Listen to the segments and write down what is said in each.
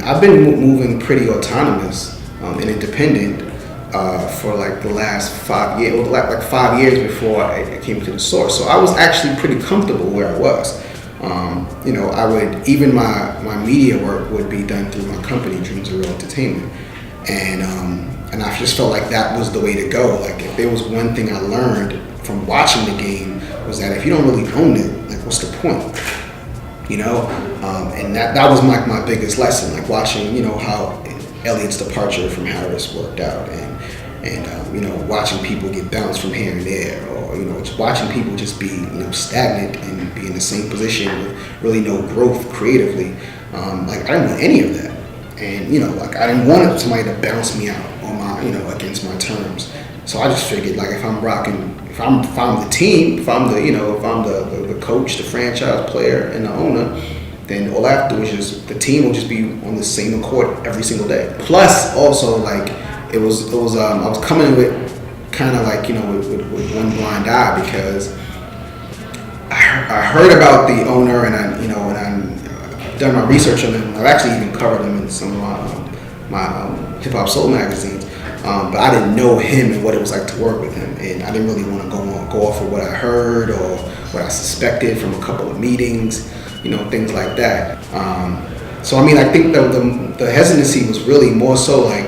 I've been moving pretty autonomous and independent for like the last 5 years, or like 5 years before I came to the source. So I was actually pretty comfortable where I was. I would, even my media work would be done through my company, Dreams of Real Entertainment. And I just felt like that was the way to go. Like if there was one thing I learned from watching the game was that if you don't really own it, like what's the point? And that was my biggest lesson, like watching, how Elliott's departure from Harris worked out, and watching people get bounced from here and there, or just watching people just be stagnant and be in the same position with really no growth creatively. Like I didn't want any of that, and like I didn't want somebody to bounce me out on my against my terms. So I just figured, like, if I'm the team, if I'm the coach, the franchise player, and the owner, then all I have to do is the team will just be on the same accord every single day. Plus, also, like, I was coming with kind of like, with one blind eye, because I heard about the owner, and I've done my research on him. I've actually even covered him in some of my hip hop soul magazines. But I didn't know him and what it was like to work with him, and I didn't really want to go off of what I heard or what I suspected from a couple of meetings, things like that. So I mean, I think the hesitancy was really more so like,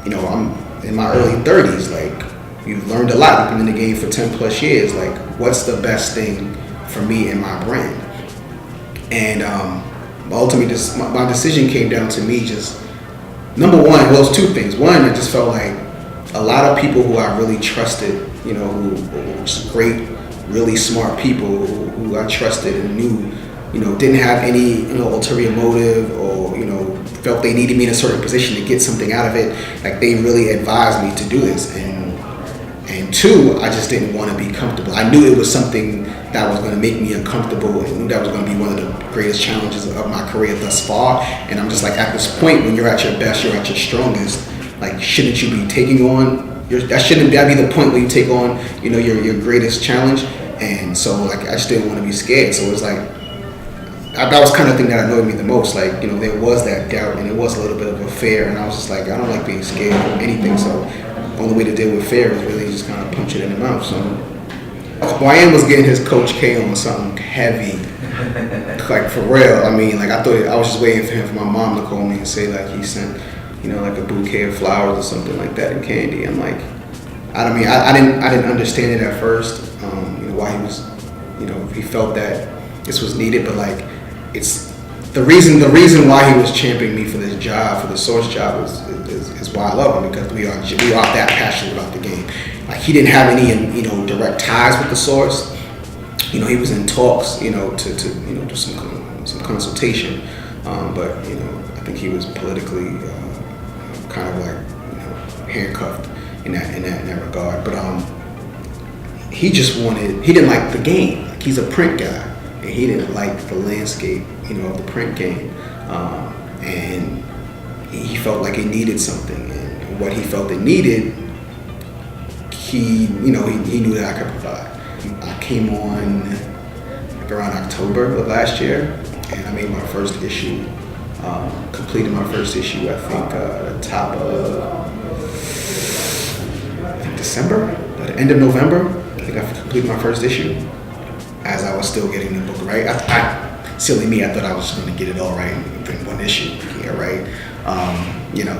I'm in my early 30s. Like, you've learned a lot. You've been in the game for 10 plus years. Like, what's the best thing for me and my brand? And ultimately, my decision came down to me just. Number one, well, it was two things. One, I just felt like a lot of people who I really trusted, who were just great, really smart people who I trusted and knew, didn't have any, ulterior motive, or, felt they needed me in a certain position to get something out of it. Like, they really advised me to do this. And two, I just didn't want to be comfortable. I knew it was something that was going to make me uncomfortable, and knew that was going to be one of the greatest challenges of my career thus far. And I'm just like, at this point, when you're at your best, you're at your strongest, like, shouldn't you be taking on that be the point where you take on, your greatest challenge? And so, like, I just didn't want to be scared. So it was like, that was kind of the thing that annoyed me the most. Like, there was that doubt, and it was a little bit of a fear, and I was just like, I don't like being scared of anything. So the only way to deal with fear is really just kind of punch it in the mouth. So YN was getting his Coach K on something heavy, like, for real. I mean, like, I was just waiting for my mom to call me and say, like, he sent, like a bouquet of flowers or something like that and candy. I'm like, I didn't understand it at first. Why he was, he felt that this was needed, but like, it's the reason why he was championing me for this job, for the source job, is why I love him, because we are that passionate about the game. Like, he didn't have any direct ties with the source. He was in talks, to do some consultation, but I think he was politically kind of like handcuffed in that regard. But he didn't like the game. Like, he's a print guy, and he didn't like the landscape, of the print game, and he felt like it needed something, and what he felt it needed, he knew that I could provide. I came on like around October of last year, and I made my first issue, completed my first issue, I think, at the top of, December, at the end of November. I think I completed my first issue as I was still getting the book right. Silly me, I thought I was just going to get it all right in one issue. Yeah, right. Yeah,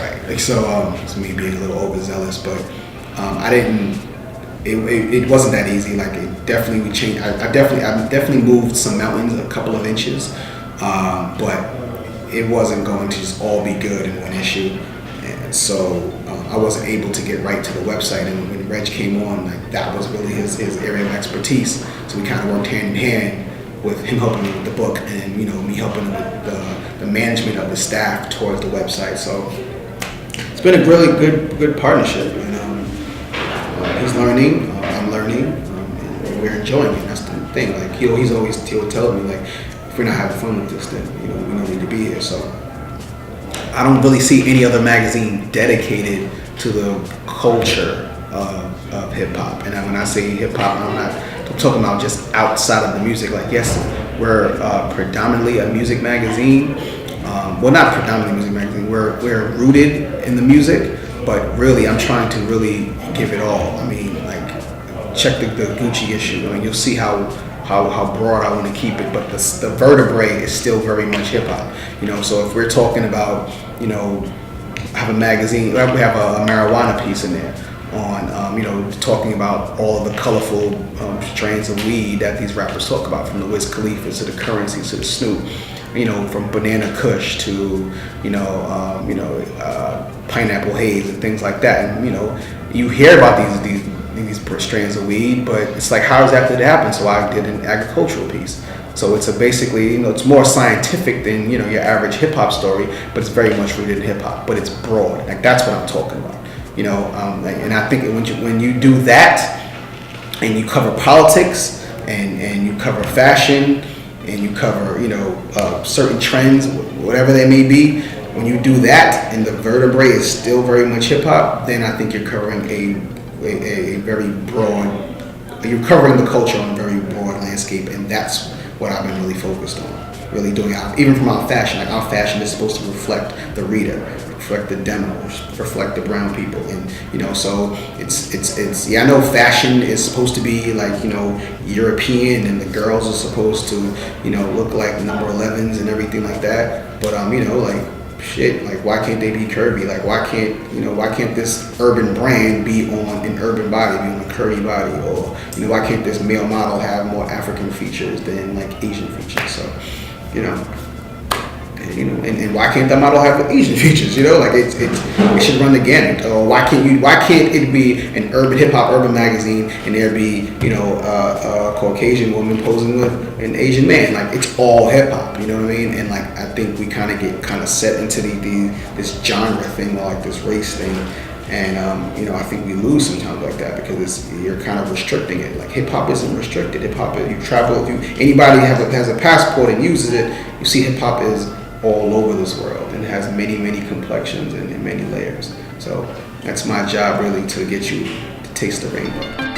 right. Like, so it's me being a little overzealous, but I didn't. It wasn't that easy. Like, it definitely changed. I definitely moved some mountains a couple of inches, but it wasn't going to just all be good in one issue. And so I wasn't able to get right to the website. And when Reg came on, like, that was really his area of expertise. So we kind of worked hand in hand, with him helping me with the book, and me helping him with the management of the staff towards the website. So it's been a really good partnership, and he's learning, I'm learning, and we're enjoying it. That's the thing. Like, he'll tell me, like, if we're not having fun with this, then we don't need to be here. So I don't really see any other magazine dedicated to the culture of hip hop. And when I say hip hop, I'm talking about just outside of the music. Like, yes, we're predominantly a music magazine, well, not predominantly music magazine. We're rooted in the music, but really I'm trying to really give it all. I mean, like, check the Gucci issue. I mean, you'll see how broad I want to keep it, but the vertebrae is still very much hip hop. So if we're talking about, have a magazine, we have a marijuana piece in there on, talking about all of the colorful strains of weed that these rappers talk about, from the Wiz Khalifa to the Currency to the Snoop, from Banana Kush to, Pineapple Haze and things like that. And, you hear about these strands of weed, but it's like, how does that happen? So I did an agricultural piece. So it's basically, it's more scientific than, your average hip hop story, but it's very much rooted in hip hop, but it's broad. Like, that's what I'm talking about. And I think when you do that, and you cover politics, and you cover fashion, and you cover, certain trends, whatever they may be, when you do that, and the vertebrae is still very much hip hop, then I think you're covering a very broad, you're covering the culture on a very broad landscape, and that's what I've been really focused on, really doing. Even from our fashion, like, our fashion is supposed to reflect the reader, reflect the demo, reflect the brown people, and so it's I know fashion is supposed to be like, European, and the girls are supposed to, look like number 11s and everything like that, but like, shit, like, why can't they be curvy? Like, why can't this urban brand be on an urban body, be on a curvy body? Or, why can't this male model have more African features than, like, Asian features? So, and why can't that model have Asian features? Like, it should run the gamut. Or why can't it be an urban hip hop urban magazine and there be, a Caucasian woman posing with an Asian man? Like, it's all hip hop, you know what I mean? And, like, I think we get set into this genre thing, or like this race thing. And, I think we lose sometimes like that, because you're kind of restricting it. Like, hip hop isn't restricted. Hip hop, you travel, anybody has a passport and uses it, you see hip hop is all over this world and has many, many complexions and many layers. So that's my job, really, to get you to taste the rainbow.